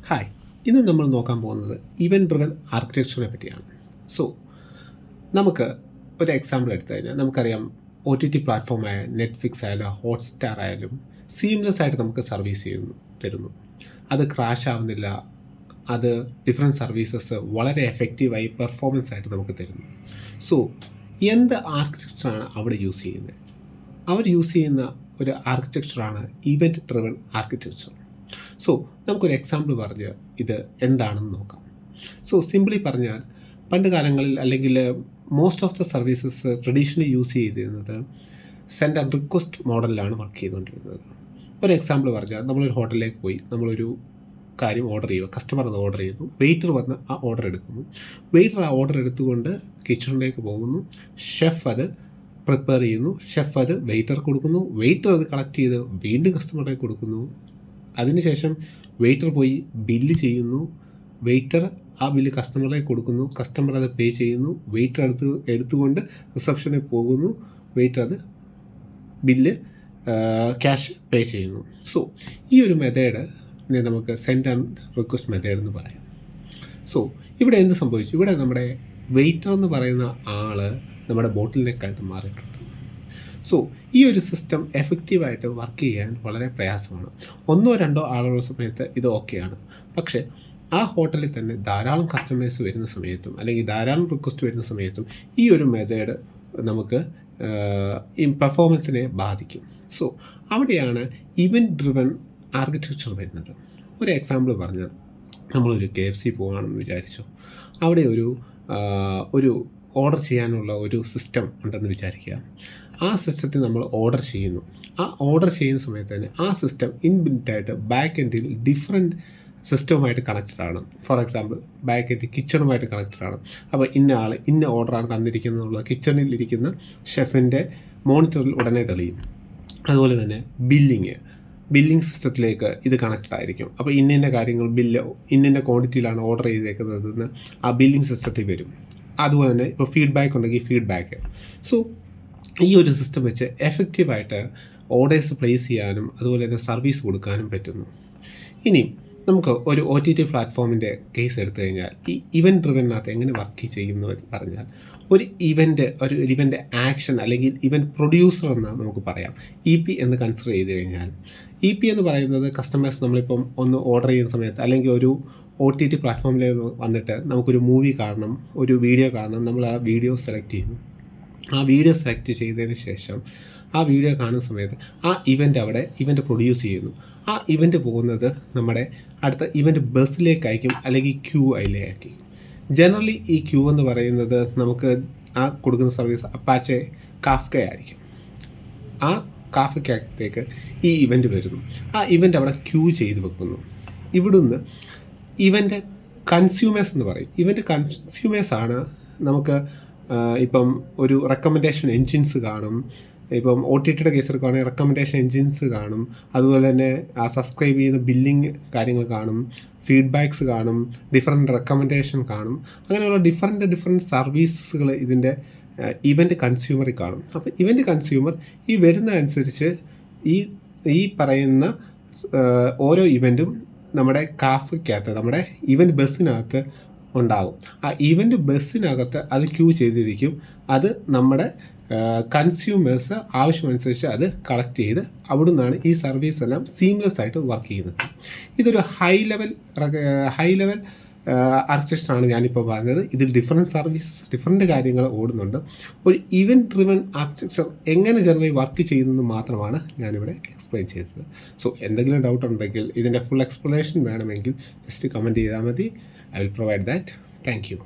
Hi, ഇന്ന് നമ്മൾ നോക്കാൻ പോകുന്നത് ഇവൻറ്റ് ഡ്രിവൻ ആർക്കിടെക്ചറിനെ പറ്റിയാണ്. സോ നമുക്ക് ഒരു എക്സാമ്പിൾ എടുത്തു കഴിഞ്ഞാൽ നമുക്കറിയാം OTT പ്ലാറ്റ്ഫോമായ നെറ്റ്ഫ്ലിക്സ് ആയാലും ഹോട്ട്സ്റ്റാർ ആയാലും സീംലെസ് ആയിട്ട് നമുക്ക് സർവീസ് തരുന്നു. അത് ക്രാഷ് ആവുന്നില്ല, അത് ഡിഫറെൻറ്റ് സർവീസസ് വളരെ എഫക്റ്റീവായി പെർഫോമൻസ് ആയിട്ട് നമുക്ക് തരുന്നു. സോ എന്ത് ആർക്കിടെക്ചറാണ് അവിടെ യൂസ് ചെയ്യുന്നത്? അവർ യൂസ് ചെയ്യുന്ന ഒരു ആർക്കിടെക്ചറാണ് ഇവൻറ്റ് ഡ്രിവൻ ആർക്കിടെക്ചർ. സോ നമുക്കൊരു എക്സാമ്പിൾ പറഞ്ഞ് ഇത് എന്താണെന്ന് നോക്കാം. സോ സിംപ്ലി പറഞ്ഞാൽ പണ്ട് കാലങ്ങളിൽ അല്ലെങ്കിൽ most of the services traditionally use ചെയ്തിരുന്നത് സെൻഡ് ആൻഡ് റിക്വസ്റ്റ് മോഡലിലാണ് വർക്ക് ചെയ്തുകൊണ്ടിരുന്നത്. ഒരു എക്സാമ്പിൾ പറഞ്ഞാൽ നമ്മളൊരു ഹോട്ടലിലേക്ക് പോയി നമ്മളൊരു കാര്യം ഓർഡർ ചെയ്യുക, കസ്റ്റമർ അത് ഓർഡർ ചെയ്യുന്നു, വെയിറ്റർ വന്ന് ആ ഓർഡർ എടുക്കുന്നു, വെയിറ്റർ ആ ഓർഡർ എടുത്തുകൊണ്ട് കിച്ചണിലേക്ക് പോകുന്നു, ഷെഫ് അത് പ്രിപ്പയർ ചെയ്യുന്നു, ഷെഫ് അത് വെയിറ്റർ കൊടുക്കുന്നു, വെയിറ്റർ അത് കളക്ട് ചെയ്ത് വീണ്ടും കസ്റ്റമറിലേക്ക് കൊടുക്കുന്നു, അതിനുശേഷം വെയിറ്റർ പോയി ബില്ല് ചെയ്യുന്നു, വെയിറ്റർ ആ ബില്ല് കസ്റ്റമറിലേക്ക് കൊടുക്കുന്നു, കസ്റ്റമർ അത് പേ ചെയ്യുന്നു, വെയിറ്റർ എടുത്തുകൊണ്ട് റിസപ്ഷനിൽ പോകുന്നു, വെയിറ്റർ അത് ബില്ല് ക്യാഷ് പേ ചെയ്യുന്നു. സോ ഈ ഒരു മെത്തേഡ് നമുക്ക് സെൻഡ് ആൻഡ് റിക്വസ്റ്റ് മെത്തേഡ് എന്ന് പറയാം. സോ ഇവിടെ എന്ത് സംഭവിച്ചു? ഇവിടെ നമ്മുടെ വെയിറ്റർ എന്ന് പറയുന്ന ആൾ നമ്മുടെ ബോട്ടിലിനേക്കായിട്ട് മാറിയിട്ടുണ്ട്. സോ ഈ ഒരു സിസ്റ്റം എഫക്റ്റീവായിട്ട് വർക്ക് ചെയ്യാൻ വളരെ പ്രയാസമാണ്. 1-2 ആളുകളുടെ സമയത്ത് ഇത് ഓക്കെയാണ്. പക്ഷേ ആ ഹോട്ടലിൽ തന്നെ ധാരാളം കസ്റ്റമേഴ്സ് വരുന്ന സമയത്തും അല്ലെങ്കിൽ ധാരാളം റിക്വസ്റ്റ് വരുന്ന സമയത്തും ഈ ഒരു മെത്തേഡ് നമുക്ക് ഈ പെർഫോമൻസിനെ ബാധിക്കും. സോ അവിടെയാണ് ഇവൻറ്റ് ഡ്രിവൻ ആർക്കിടെക്ചർ വരുന്നത്. ഒരു എക്സാമ്പിൾ പറഞ്ഞാൽ നമ്മളൊരു KFC പോവുകയാണെന്ന് വിചാരിച്ചു. അവിടെ ഒരു ഓർഡർ ചെയ്യാനുള്ള ഒരു സിസ്റ്റം ഉണ്ടെന്ന് വിചാരിക്കുക. ആ സിസ്റ്റത്തിൽ നമ്മൾ ഓർഡർ ചെയ്യുന്നു. ആ ഓർഡർ ചെയ്യുന്ന സമയത്ത് തന്നെ ആ സിസ്റ്റം ഇൻബിൽറ്റായിട്ട് ബാക്ക് എൻഡിൽ ഡിഫറെൻറ്റ് സിസ്റ്റവുമായിട്ട് കണക്റ്റഡ് ആണ്. ഫോർ എക്സാമ്പിൾ ബാക്ക് എൻഡ് കിച്ചണുമായിട്ട് കണക്റ്റഡ് ആണ്. അപ്പോൾ ഇന്ന ആൾ ഇന്ന ഓർഡറാണ് തന്നിരിക്കുന്നത് കിച്ചണിൽ ഇരിക്കുന്ന ഷെഫിൻ്റെ മോണിറ്ററിൽ ഉടനെ തെളിയും. അതുപോലെ തന്നെ ബില്ലിംഗ് സിസ്റ്റത്തിലേക്ക് ഇത് കണക്റ്റഡ് ആയിരിക്കും. അപ്പോൾ ഇന്ന കാര്യങ്ങൾ ഇന്ന ക്വാണ്ടിറ്റിയിലാണ് ഓർഡർ ചെയ്തേക്കുന്നതെന്ന് ആ ബില്ലിംഗ് സിസ്റ്റത്തിൽ വരും. അതുപോലെ തന്നെ ഇപ്പോൾ ഫീഡ്ബാക്ക് ഉണ്ടെങ്കിൽ ഫീഡ്ബാക്ക്. സോ ഈ ഒരു സിസ്റ്റം വെച്ച് എഫക്റ്റീവായിട്ട് ഓർഡേഴ്സ് പ്ലേസ് ചെയ്യാനും അതുപോലെ തന്നെ സർവീസ് കൊടുക്കാനും പറ്റുന്നു. ഇനി നമുക്ക് ഒരു OTT പ്ലാറ്റ്ഫോമിൻ്റെ കേസ് എടുത്തു കഴിഞ്ഞാൽ ഈ ഇവൻറ്റ് ഡ്രിവനകത്ത് എങ്ങനെ വർക്ക് ചെയ്യുന്നു പറഞ്ഞാൽ ഒരു ഇവൻ്റ് ആക്ഷൻ അല്ലെങ്കിൽ ഇവൻറ്റ് പ്രൊഡ്യൂസർ എന്ന് നമുക്ക് പറയാം. EP എന്ന് കൺസിഡർ ചെയ്ത് കഴിഞ്ഞാൽ EP എന്ന് പറയുന്നത് കസ്റ്റമേഴ്സ് നമ്മളിപ്പം ഒന്ന് ഓർഡർ ചെയ്യുന്ന സമയത്ത് അല്ലെങ്കിൽ ഒരു OTT പ്ലാറ്റ്ഫോമിൽ വന്നിട്ട് നമുക്കൊരു മൂവി കാണണം, ഒരു വീഡിയോ കാണണം, നമ്മൾ ആ വീഡിയോ സെലക്ട് ചെയ്യുന്നു. ആ വീഡിയോ സെലക്ട് ചെയ്തതിന് ശേഷം ആ വീഡിയോ കാണുന്ന സമയത്ത് ആ ഇവൻറ്റ് പ്രൊഡ്യൂസ് ചെയ്യുന്നു. ആ ഇവൻറ്റ് പോകുന്നത് നമ്മുടെ അടുത്ത ഇവൻറ്റ് ബസ്സിലേക്കായിരിക്കും അല്ലെങ്കിൽ QIയിലേക്ക്. ജനറലി ഈ ക്യൂ എന്ന് പറയുന്നത് നമുക്ക് ആ കൊടുക്കുന്ന സർവീസ് അപ്പാച്ചെ കാഫ്ക ആയിരിക്കും. ആ കാഫ്കയ്ക്കകത്തേക്ക് ഈ ഇവൻറ്റ് വരുന്നു. ആ ഇവൻറ്റ് അവിടെ ക്യൂ ചെയ്ത് വെക്കുന്നു. ഇവിടുന്ന് ഇവൻറ്റ് കൺസ്യൂമേഴ്സ് എന്ന് പറയും. ഇവൻറ്റ് കൺസ്യൂമേഴ്സാണ് നമുക്ക് ഇപ്പം ഒരു റെക്കമെൻഡേഷൻ എൻജിൻസ് കാണും. ഇപ്പം OTTയുടെ കേസ് എടുക്കുകയാണെങ്കിൽ റെക്കമെൻഡേഷൻ എൻജിൻസ് കാണും. അതുപോലെ തന്നെ ആ സബ്സ്ക്രൈബ് ചെയ്യുന്ന ബില്ലിങ് കാര്യങ്ങൾ കാണും, ഫീഡ്ബാക്സ് കാണും, ഡിഫറെൻറ്റ് റെക്കമെൻഡേഷൻ കാണും. അങ്ങനെയുള്ള ഡിഫറെൻറ്റ് സർവീസസുകൾ ഇതിൻ്റെ ഇവൻറ്റ് കൺസ്യൂമറിൽ കാണും. അപ്പോൾ ഇവൻറ്റ് കൺസ്യൂമർ ഈ വരുന്ന അനുസരിച്ച് ഈ പറയുന്ന ഓരോ ഇവൻറ്റും നമ്മുടെ കാഫയ്ക്കകത്ത് നമ്മുടെ ഇവൻറ്റ് ബസ്സിനകത്ത് ഉണ്ടാകും. ആ ഇവൻറ്റ് ബസ്സിനകത്ത് അത് ക്യൂ ചെയ്തിരിക്കും. അത് നമ്മുടെ കൺസ്യൂമേഴ്സ് ആവശ്യമനുസരിച്ച് അത് കളക്ട് ചെയ്ത് അവിടെ നിന്നാണ് ഈ സർവീസ് എല്ലാം സീംലെസ് ആയിട്ട് വർക്ക് ചെയ്യുന്നത്. ഇതൊരു ഹൈ ലെവൽ ആർക്കിടെക്ചറാണ് ഞാനിപ്പോൾ പറഞ്ഞത്. ഇതിൽ ഡിഫറെൻറ്റ് കാര്യങ്ങൾ ഓടുന്നുണ്ട്. ഒരു ഇവൻറ്റ് ഡ്രിവൻ ആർക്കിടെക്ചർ എങ്ങനെ ജനറലി വർക്ക് ചെയ്യുന്നത് മാത്രമാണ് ഞാനിവിടെ എക്സ്പ്ലെയിൻ ചെയ്തത്. സോ എന്തെങ്കിലും ഡൗട്ട് ഉണ്ടെങ്കിൽ ഇതിൻ്റെ ഫുൾ എക്സ്പ്ലനേഷൻ വേണമെങ്കിൽ ജസ്റ്റ് കമൻറ്റ് ചെയ്താൽ മതി. I will provide that. Thank you.